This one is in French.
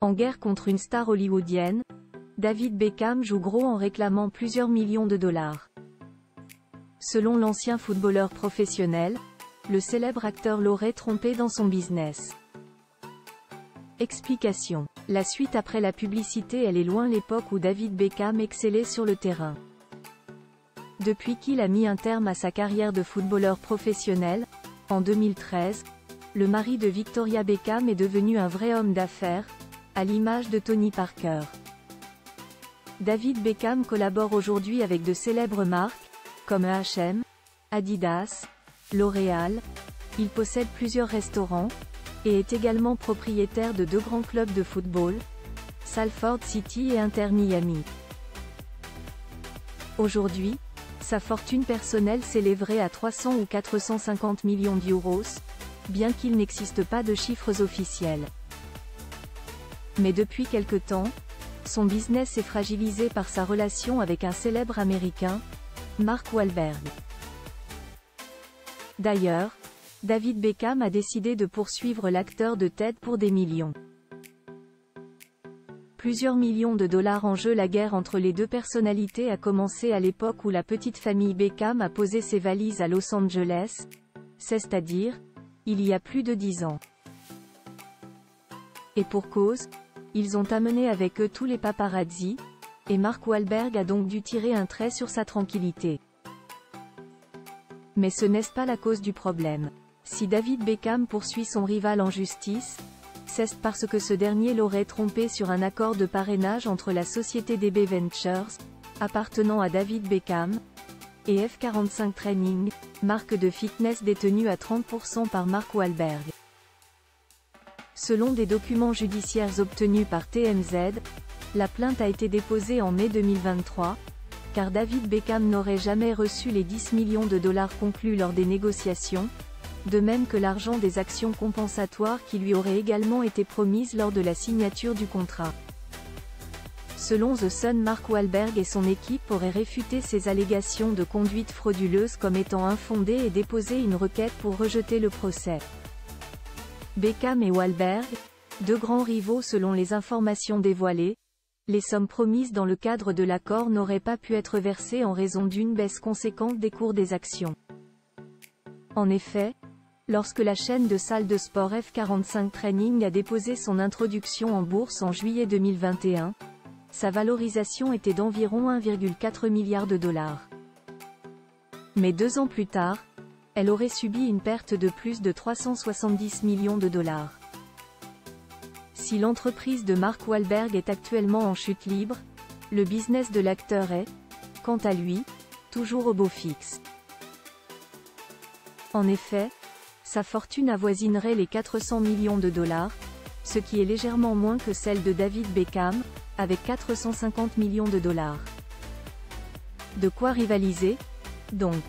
En guerre contre une star hollywoodienne, David Beckham joue gros en réclamant plusieurs millions de dollars. Selon l'ancien footballeur professionnel, le célèbre acteur l'aurait trompé dans son business. Explication. La suite après la publicité. Elle est loin l'époque où David Beckham excellait sur le terrain. Depuis qu'il a mis un terme à sa carrière de footballeur professionnel, en 2013, le mari de Victoria Beckham est devenu un vrai homme d'affaires, à l'image de Tony Parker. David Beckham collabore aujourd'hui avec de célèbres marques, comme H&M, Adidas, L'Oréal. Il possède plusieurs restaurants, et est également propriétaire de deux grands clubs de football, Salford City et Inter Miami. Aujourd'hui, sa fortune personnelle s'élèverait à 300 ou 450 millions d'euros, bien qu'il n'existe pas de chiffres officiels. Mais depuis quelque temps, son business est fragilisé par sa relation avec un célèbre américain, Mark Wahlberg. D'ailleurs, David Beckham a décidé de poursuivre l'acteur de Ted pour des millions. Plusieurs millions de dollars en jeu. La guerre entre les deux personnalités a commencé à l'époque où la petite famille Beckham a posé ses valises à Los Angeles, c'est-à-dire, il y a plus de 10 ans. Et pour cause, ils ont amené avec eux tous les paparazzis, et Mark Wahlberg a donc dû tirer un trait sur sa tranquillité. Mais ce n'est pas la cause du problème. Si David Beckham poursuit son rival en justice, c'est parce que ce dernier l'aurait trompé sur un accord de parrainage entre la société DB Ventures, appartenant à David Beckham, et F45 Training, marque de fitness détenue à 30% par Mark Wahlberg. Selon des documents judiciaires obtenus par TMZ, la plainte a été déposée en mai 2023, car David Beckham n'aurait jamais reçu les 10 millions de dollars conclus lors des négociations, de même que l'argent des actions compensatoires qui lui auraient également été promises lors de la signature du contrat. Selon The Sun, Mark Wahlberg et son équipe auraient réfuté ces allégations de conduite frauduleuse comme étant infondées et déposé une requête pour rejeter le procès. Beckham et Wahlberg, deux grands rivaux selon les informations dévoilées, les sommes promises dans le cadre de l'accord n'auraient pas pu être versées en raison d'une baisse conséquente des cours des actions. En effet, lorsque la chaîne de salles de sport F45 Training a déposé son introduction en bourse en juillet 2021, sa valorisation était d'environ 1,4 milliard de dollars. Mais 2 ans plus tard, elle aurait subi une perte de plus de 370 millions de dollars. Si l'entreprise de Mark Wahlberg est actuellement en chute libre, le business de l'acteur est, quant à lui, toujours au beau fixe. En effet, sa fortune avoisinerait les 400 millions de dollars, ce qui est légèrement moins que celle de David Beckham, avec 450 millions de dollars. De quoi rivaliser, donc.